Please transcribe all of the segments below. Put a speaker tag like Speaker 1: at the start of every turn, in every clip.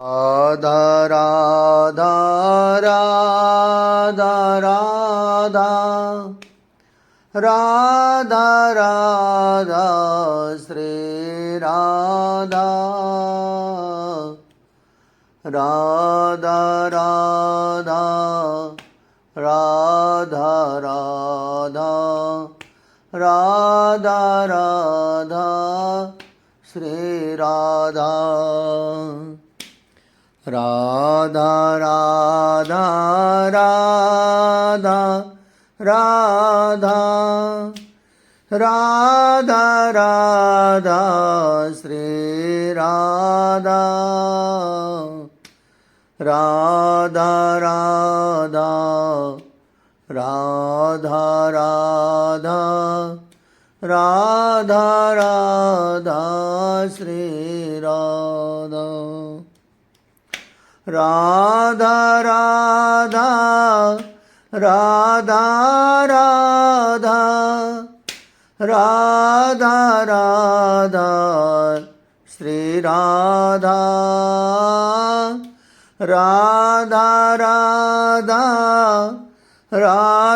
Speaker 1: राधा राधा राधा राधा राधा राधा श्री राधा राधा राधा राधा राधा राधा राधा श्री राधा राधा राधा राधा राधा राधा राधा श्री राधा राधा राधा राधा राधा राधा राधा श्री राधा राधा राधा राधा राधा राधा राधा श्री राधा राधा राधा राधा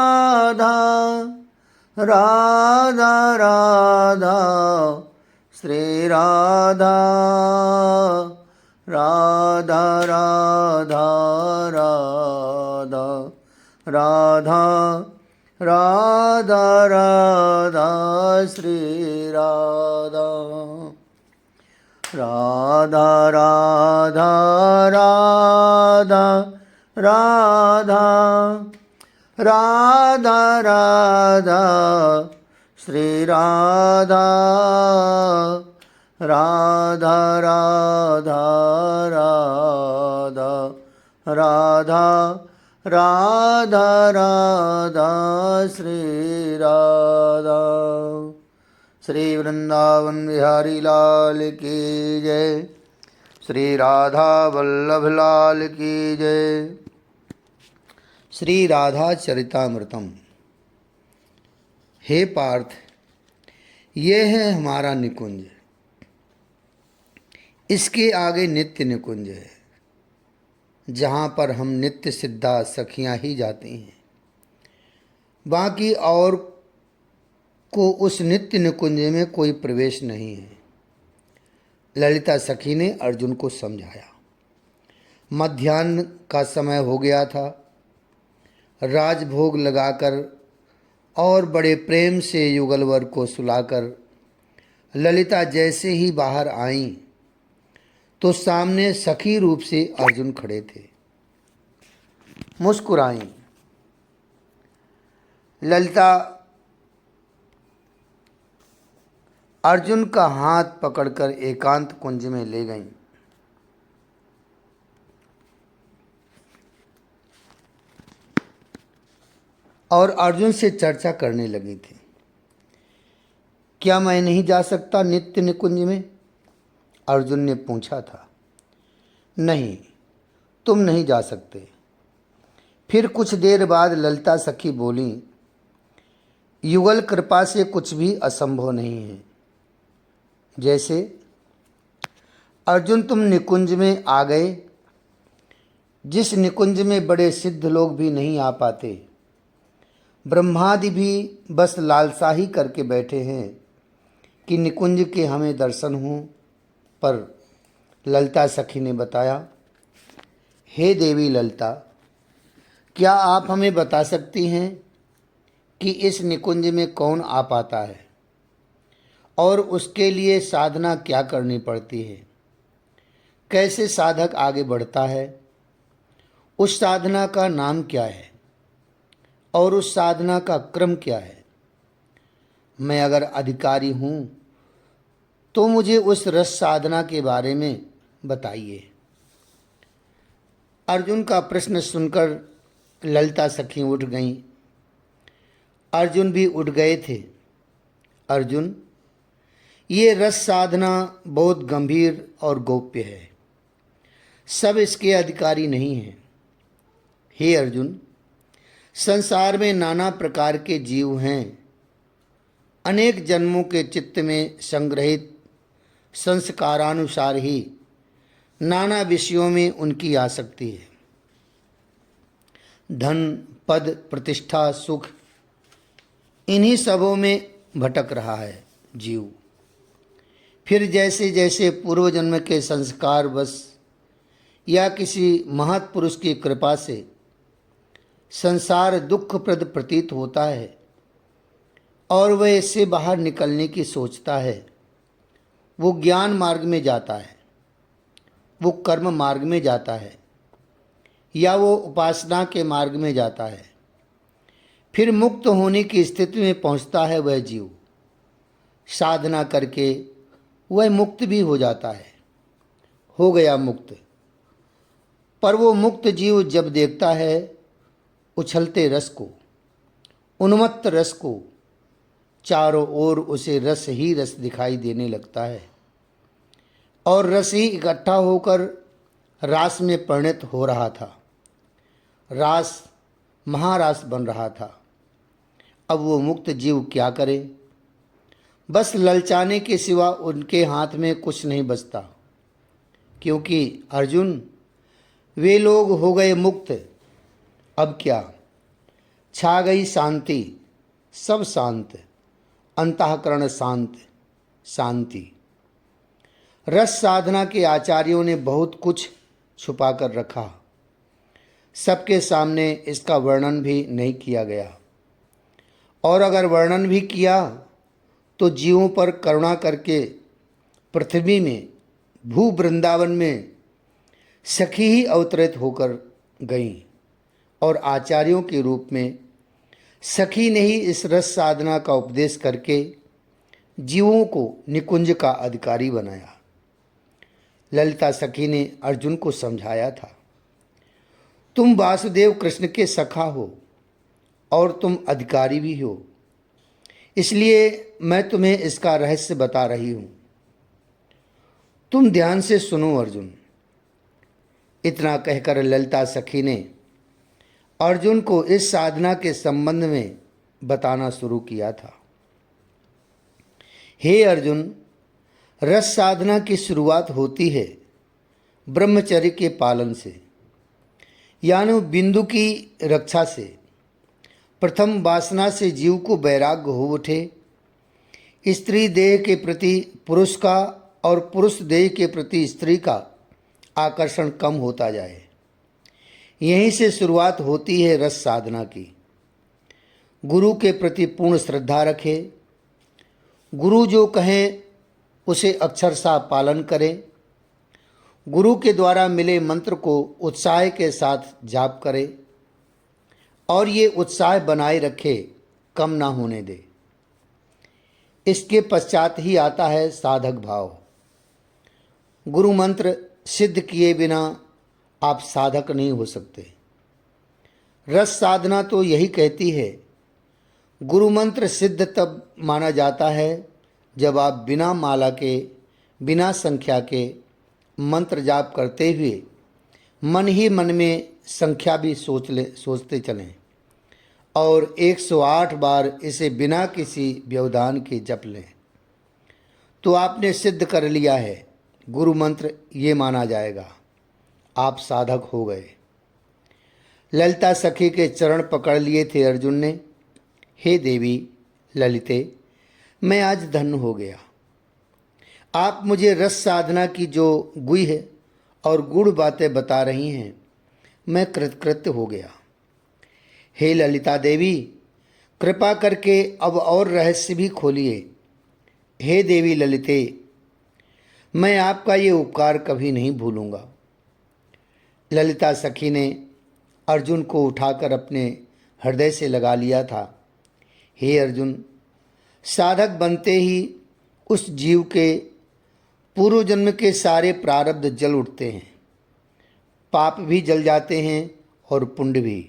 Speaker 1: राधा राधा राधा श्री राधा राधा राधा राधा राधा राधा राधा श्री राधा राधा राधा राधा राधा राधा राधा श्री राधा राधा राधा राधा राधा राधा राधा श्री राधा। श्री वृंदावन बिहारी लाल की जय। श्री राधा वल्लभ लाल की जय। श्री राधा चरितामृतम। हे पार्थ, ये है हमारा निकुंज, इसके आगे नित्य निकुंज है, जहाँ पर हम नित्य सिद्धा सखियाँ ही जाती हैं। बाकी और को उस नित्य निकुंज में कोई प्रवेश नहीं है। ललिता सखी ने अर्जुन को समझाया। मध्याह्न का समय हो गया था। राजभोग लगाकर और बड़े प्रेम से युगलवर को सुलाकर ललिता जैसे ही बाहर आईं तो सामने सखी रूप से अर्जुन खड़े थे। मुस्कुराईं। ललिता अर्जुन का हाथ पकड़कर एकांत कुंज में ले गईं। और अर्जुन से चर्चा करने लगी थी। क्या मैं नहीं जा सकता नित्य निकुंज में? अर्जुन ने पूछा था। नहीं, तुम नहीं जा सकते। फिर कुछ देर बाद ललिता सखी बोली, युगल कृपा से कुछ भी असंभव नहीं है। जैसे अर्जुन, तुम निकुंज में आ गए, जिस निकुंज में बड़े सिद्ध लोग भी नहीं आ पाते, ब्रह्मादि भी बस लालसा ही करके बैठे हैं कि निकुंज के हमें दर्शन हों। पर ललिता सखी ने बताया, हे देवी ललिता, क्या आप हमें बता सकती हैं कि इस निकुंज में कौन आ पाता है और उसके लिए साधना क्या करनी पड़ती है? कैसे साधक आगे बढ़ता है? उस साधना का नाम क्या है और उस साधना का क्रम क्या है? मैं अगर अधिकारी हूँ तो मुझे उस रस साधना के बारे में बताइए। अर्जुन का प्रश्न सुनकर ललिता सखी उठ गईं। अर्जुन भी उठ गए थे। अर्जुन, ये रस साधना बहुत गंभीर और गोप्य है। सब इसके अधिकारी नहीं हैं। हे अर्जुन, संसार में नाना प्रकार के जीव हैं। अनेक जन्मों के चित्त में संग्रहित संस्कारानुसार ही नाना विषयों में उनकी आसक्ति है। धन, पद, प्रतिष्ठा, सुख, इन्हीं सबों में भटक रहा है जीव। फिर जैसे जैसे पूर्व जन्म के संस्कार बस या किसी महत् पुरुष की कृपा से संसार दुखप्रद प्रतीत होता है और वह इससे बाहर निकलने की सोचता है, वो ज्ञान मार्ग में जाता है, वो कर्म मार्ग में जाता है या वो उपासना के मार्ग में जाता है। फिर मुक्त होने की स्थिति में पहुंचता है वह जीव। साधना करके वह मुक्त भी हो जाता है, हो गया मुक्त। पर वो मुक्त जीव जब देखता है उछलते रस को, उन्मत्त रस को, चारों ओर उसे रस ही रस दिखाई देने लगता है और रस ही इकट्ठा होकर रास में परिणत हो रहा था। रास महारास बन रहा था। अब वो मुक्त जीव क्या करे? बस ललचाने के सिवा उनके हाथ में कुछ नहीं बचता, क्योंकि अर्जुन वे लोग हो गए मुक्त। अब क्या? छा गई शांति, सब शांत, अंतःकरण शांत, शांति। रस साधना के आचार्यों ने बहुत कुछ छुपा कर रखा, सबके सामने इसका वर्णन भी नहीं किया गया, और अगर वर्णन भी किया तो जीवों पर करुणा करके पृथ्वी में, भू वृंदावन में सखी ही अवतरित होकर गईं और आचार्यों के रूप में सखी ने ही इस रस साधना का उपदेश करके जीवों को निकुंज का अधिकारी बनाया। ललिता सखी ने अर्जुन को समझाया था, तुम वासुदेव कृष्ण के सखा हो और तुम अधिकारी भी हो, इसलिए मैं तुम्हें इसका रहस्य बता रही हूं। तुम ध्यान से सुनो अर्जुन। इतना कहकर ललिता सखी ने अर्जुन को इस साधना के संबंध में बताना शुरू किया था। हे अर्जुन, रस साधना की शुरुआत होती है ब्रह्मचर्य के पालन से, यानी बिंदु की रक्षा से। प्रथम वासना से जीव को वैराग्य हो उठे, स्त्री देह के प्रति पुरुष का और पुरुष देह के प्रति स्त्री का आकर्षण कम होता जाए। यहीं से शुरुआत होती है रस साधना की। गुरु के प्रति पूर्ण श्रद्धा रखे, गुरु जो कहें उसे अक्षरशः पालन करें, गुरु के द्वारा मिले मंत्र को उत्साह के साथ जाप करे और ये उत्साह बनाए रखे, कम ना होने दे। इसके पश्चात ही आता है साधक भाव। गुरु मंत्र सिद्ध किए बिना आप साधक नहीं हो सकते। रस साधना तो यही कहती है, गुरु मंत्र सिद्ध तब माना जाता है जब आप बिना माला के, बिना संख्या के मंत्र जाप करते हुए मन ही मन में संख्या भी सोचते चलें और 108 बार इसे बिना किसी व्यवधान के जप लें, तो आपने सिद्ध कर लिया है। गुरु मंत्र ये माना जाएगा, आप साधक हो गए। ललिता सखी के चरण पकड़ लिए थे अर्जुन ने। हे देवी ललिते, मैं आज धन्य हो गया। आप मुझे रस साधना की जो गुह्य है और गूढ़ बातें बता रही हैं, मैं कृतकृत्य हो गया। हे ललिता देवी, कृपा करके अब और रहस्य भी खोलिए। हे देवी ललिते, मैं आपका ये उपकार कभी नहीं भूलूंगा। ललिता सखी ने अर्जुन को उठाकर अपने हृदय से लगा लिया था। हे अर्जुन, साधक बनते ही उस जीव के पूर्व जन्म के सारे प्रारब्ध जल उठते हैं, पाप भी जल जाते हैं और पुण्य भी।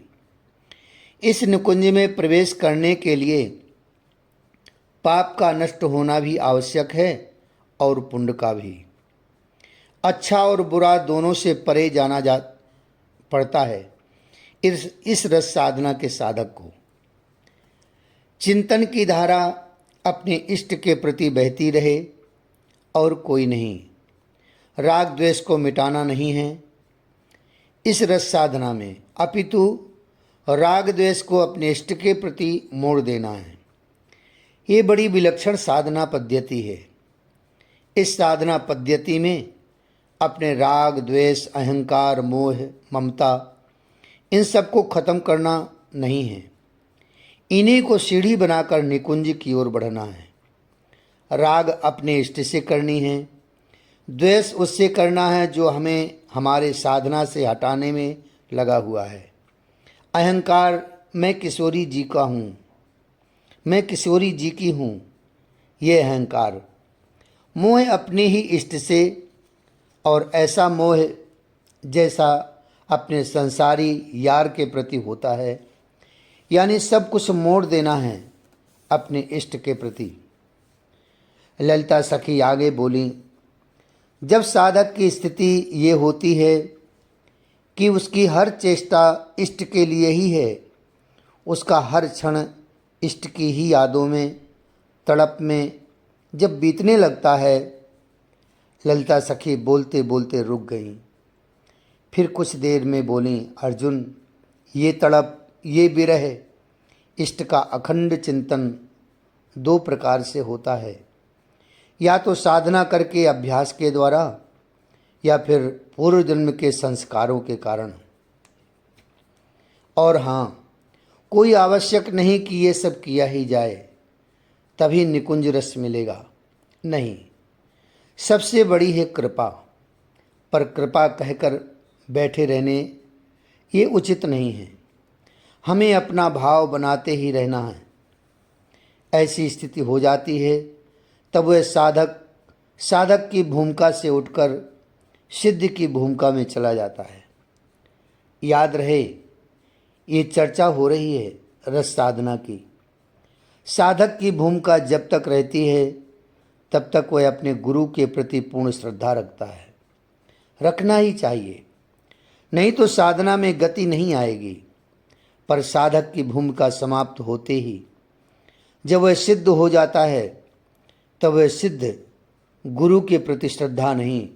Speaker 1: इस निकुंज में प्रवेश करने के लिए पाप का नष्ट होना भी आवश्यक है और पुण्य का भी। अच्छा और बुरा दोनों से परे जाना पड़ता है इस रस साधना के साधक को। चिंतन की धारा अपने इष्ट के प्रति बहती रहे और कोई नहीं। राग द्वेष को मिटाना नहीं है इस रस साधना में, अपितु राग द्वेष को अपने इष्ट के प्रति मोड़ देना है। ये बड़ी विलक्षण साधना पद्धति है। इस साधना पद्धति में अपने राग द्वेष, अहंकार, मोह, ममता, इन सब को खत्म करना नहीं है। इन्हीं को सीढ़ी बनाकर निकुंज की ओर बढ़ना है। राग अपने इष्ट से करनी है, द्वेष उससे करना है जो हमें हमारे साधना से हटाने में लगा हुआ है। अहंकार, मैं किशोरी जी का हूँ, मैं किशोरी जी की हूँ, ये अहंकार। मोह अपने ही इष्ट से, और ऐसा मोह जैसा अपने संसारी यार के प्रति होता है, यानी सब कुछ मोड़ देना है अपने इष्ट के प्रति। ललिता सखी आगे बोली, जब साधक की स्थिति ये होती है कि उसकी हर चेष्टा इष्ट के लिए ही है, उसका हर क्षण इष्ट की ही यादों में, तड़प में जब बीतने लगता है। ललिता सखी बोलते बोलते रुक गईं। फिर कुछ देर में बोली, अर्जुन, ये तड़प, ये विरह, इष्ट का अखंड चिंतन दो प्रकार से होता है, या तो साधना करके अभ्यास के द्वारा, या फिर पूर्व जन्म के संस्कारों के कारण। और हाँ, कोई आवश्यक नहीं कि ये सब किया ही जाए तभी निकुंज रस मिलेगा, नहीं। सबसे बड़ी है कृपा, पर कृपा कहकर बैठे रहने ये उचित नहीं है। हमें अपना भाव बनाते ही रहना है। ऐसी स्थिति हो जाती है तब वह साधक की भूमिका से उठकर सिद्ध की भूमिका में चला जाता है। याद रहे, ये चर्चा हो रही है रस साधना की। साधक की भूमिका जब तक रहती है तब तक वह अपने गुरु के प्रति पूर्ण श्रद्धा रखता है। रखना ही चाहिए, नहीं तो साधना में गति नहीं आएगी। पर साधक की भूमिका समाप्त होते ही जब वह सिद्ध हो जाता है तब वह सिद्ध गुरु के प्रति श्रद्धा नहीं,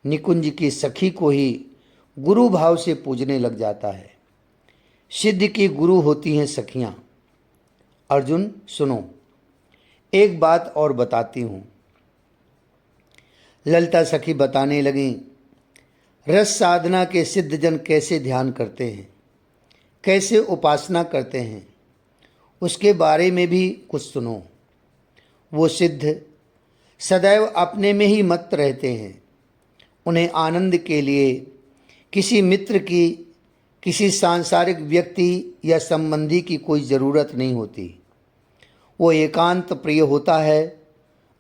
Speaker 1: निकुंज की सखी को ही गुरु भाव से पूजने लग जाता है। सिद्ध की गुरु होती हैं सखियां। अर्जुन सुनो, एक बात और बताती हूँ। ललिता सखी बताने लगी, रस साधना के सिद्ध जन कैसे ध्यान करते हैं, कैसे उपासना करते हैं, उसके बारे में भी कुछ सुनो। वो सिद्ध सदैव अपने में ही मत रहते हैं। उन्हें आनंद के लिए किसी मित्र की, किसी सांसारिक व्यक्ति या संबंधी की कोई ज़रूरत नहीं होती। वो एकांत प्रिय होता है।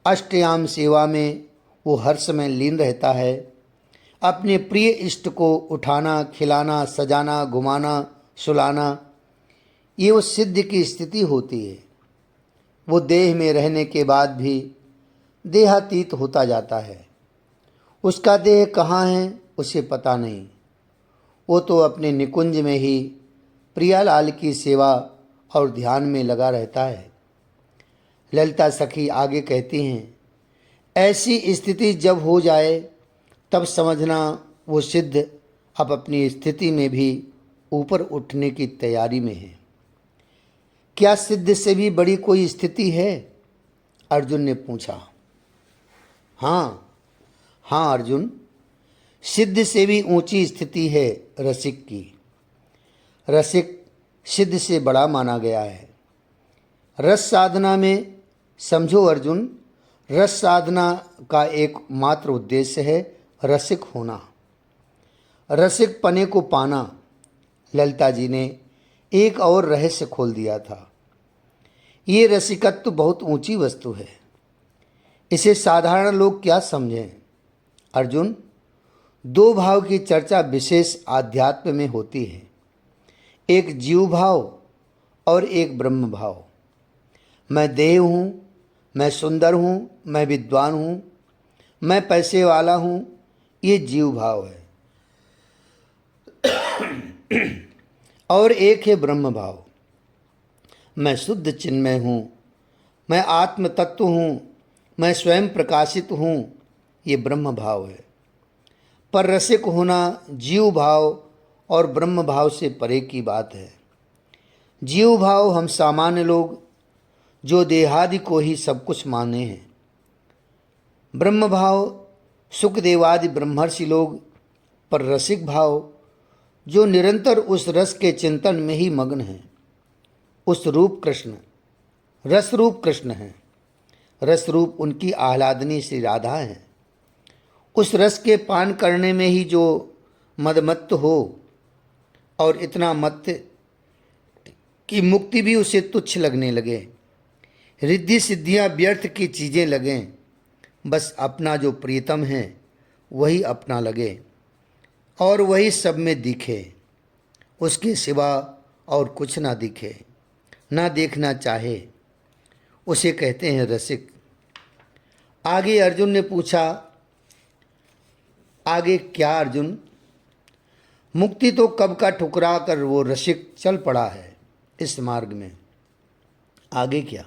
Speaker 1: अष्टयाम सेवा में वो हर समय लीन रहता है। अपने प्रिय इष्ट को उठाना, खिलाना, सजाना, घुमाना, सुलाना, ये उस सिद्ध की स्थिति होती है। वो देह में रहने के बाद भी देहातीत होता जाता है। उसका देह कहाँ है उसे पता नहीं। वो तो अपने निकुंज में ही प्रियालाल की सेवा और ध्यान में लगा रहता है। ललिता सखी आगे कहती हैं, ऐसी स्थिति जब हो जाए तब समझना वो सिद्ध अब अपनी स्थिति में भी ऊपर उठने की तैयारी में है। क्या सिद्ध से भी बड़ी कोई स्थिति है? अर्जुन ने पूछा। हाँ हाँ अर्जुन, सिद्ध से भी ऊंची स्थिति है रसिक की। रसिक सिद्ध से बड़ा माना गया है। रस साधना में समझो अर्जुन, रस साधना का एक मात्र उद्देश्य है रसिक होना, रसिक पने को पाना। ललिता जी ने एक और रहस्य खोल दिया था। ये रसिकत्व बहुत ऊंची वस्तु है। इसे साधारण लोग क्या समझें? अर्जुन, दो भाव की चर्चा विशेष आध्यात्म में होती है, एक जीव भाव और एक ब्रह्म भाव। मैं देह हूँ, मैं सुंदर हूँ, मैं विद्वान हूँ, मैं पैसे वाला हूँ, ये जीव भाव है। और एक है ब्रह्म भाव, मैं शुद्ध चिन्मय हूँ, मैं आत्म तत्व हूँ, मैं स्वयं प्रकाशित हूँ, ये ब्रह्म भाव है। पर रसिक होना जीव भाव और ब्रह्म भाव से परे की बात है। जीव भाव हम सामान्य लोग जो देहादि को ही सब कुछ माने हैं। ब्रह्म भाव सुखदेवादि ब्रह्मर्षि लोग, पर रसिक भाव जो निरंतर उस रस के चिंतन में ही मग्न हैं, उस रूप कृष्ण, रस रूप कृष्ण हैं। रस रूप उनकी आह्लादनी श्री राधा है। उस रस के पान करने में ही जो मदमत्त हो और इतना मत्त कि मुक्ति भी उसे तुच्छ लगने लगे, रिद्धि सिद्धियां व्यर्थ की चीज़ें लगें, बस अपना जो प्रियतम है वही अपना लगे और वही सब में दिखे, उसके सिवा और कुछ ना दिखे, ना देखना चाहे, उसे कहते हैं रसिक। आगे अर्जुन ने पूछा, आगे क्या अर्जुन? मुक्ति तो कब का ठुकरा कर वो रसिक चल पड़ा है इस मार्ग में, आगे क्या?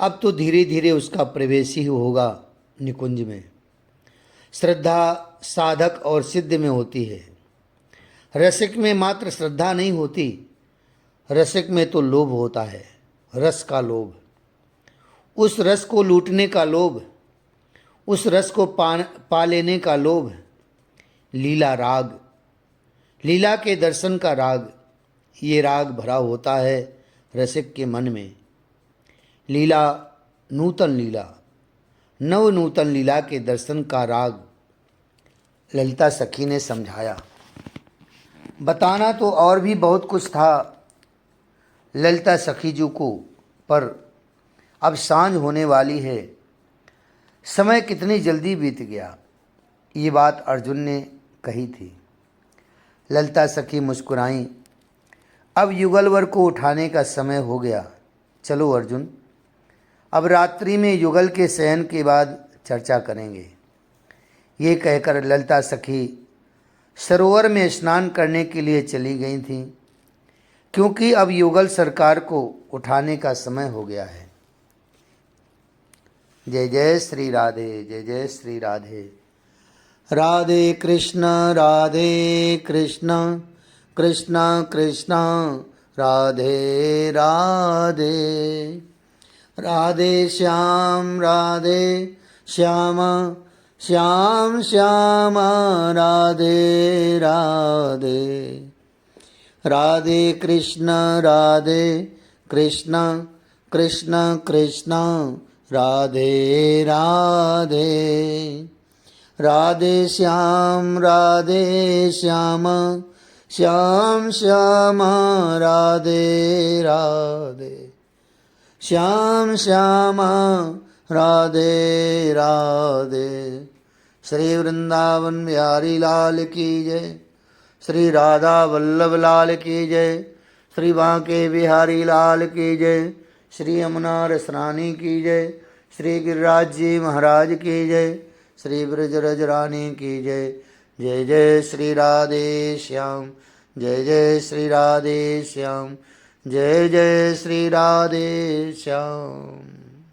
Speaker 1: अब तो धीरे धीरे उसका प्रवेश ही होगा निकुंज में। श्रद्धा साधक और सिद्ध में होती है, रसिक में मात्र श्रद्धा नहीं होती। रसिक में तो लोभ होता है, रस का लोभ, उस रस को लूटने का लोभ, उस रस को पा लेने का लोभ। लीला राग, लीला के दर्शन का राग, ये राग भरा होता है रसिक के मन में। लीला नूतन लीला, नव नूतन लीला के दर्शन का राग ललिता सखी ने समझाया। बताना तो और भी बहुत कुछ था ललिता सखी जी को, पर अब सांझ होने वाली है, समय कितनी जल्दी बीत गया। ये बात अर्जुन ने कही थी। ललिता सखी मुस्कुराई। अब युगलवर को उठाने का समय हो गया, चलो अर्जुन, अब रात्रि में युगल के शयन के बाद चर्चा करेंगे। ये कहकर ललिता सखी सरोवर में स्नान करने के लिए चली गई थीं, क्योंकि अब युगल सरकार को उठाने का समय हो गया है। जय जय श्री राधे, जय जय श्री राधे। राधे कृष्ण कृष्ण कृष्ण राधे राधे। राधे श्याम श्याम श्याम राधे राधे। राधे कृष्ण कृष्ण कृष्ण राधे राधे। राधे श्याम श्याम राधे राधे। श्याम श्याम राधे राधे। श्री वृंदावन बिहारी लाल की जय, श्री राधा वल्लभ लाल की जय, श्री बांके बिहारी लाल की जय, श्री यमुना रसरानी की जय, श्री गिरिराज जी महाराज की जय, श्री ब्रजरज रानी की जय। जय जय श्री राधे श्याम, जय जय श्री राधे श्याम, जय जय श्री राधे श्याम।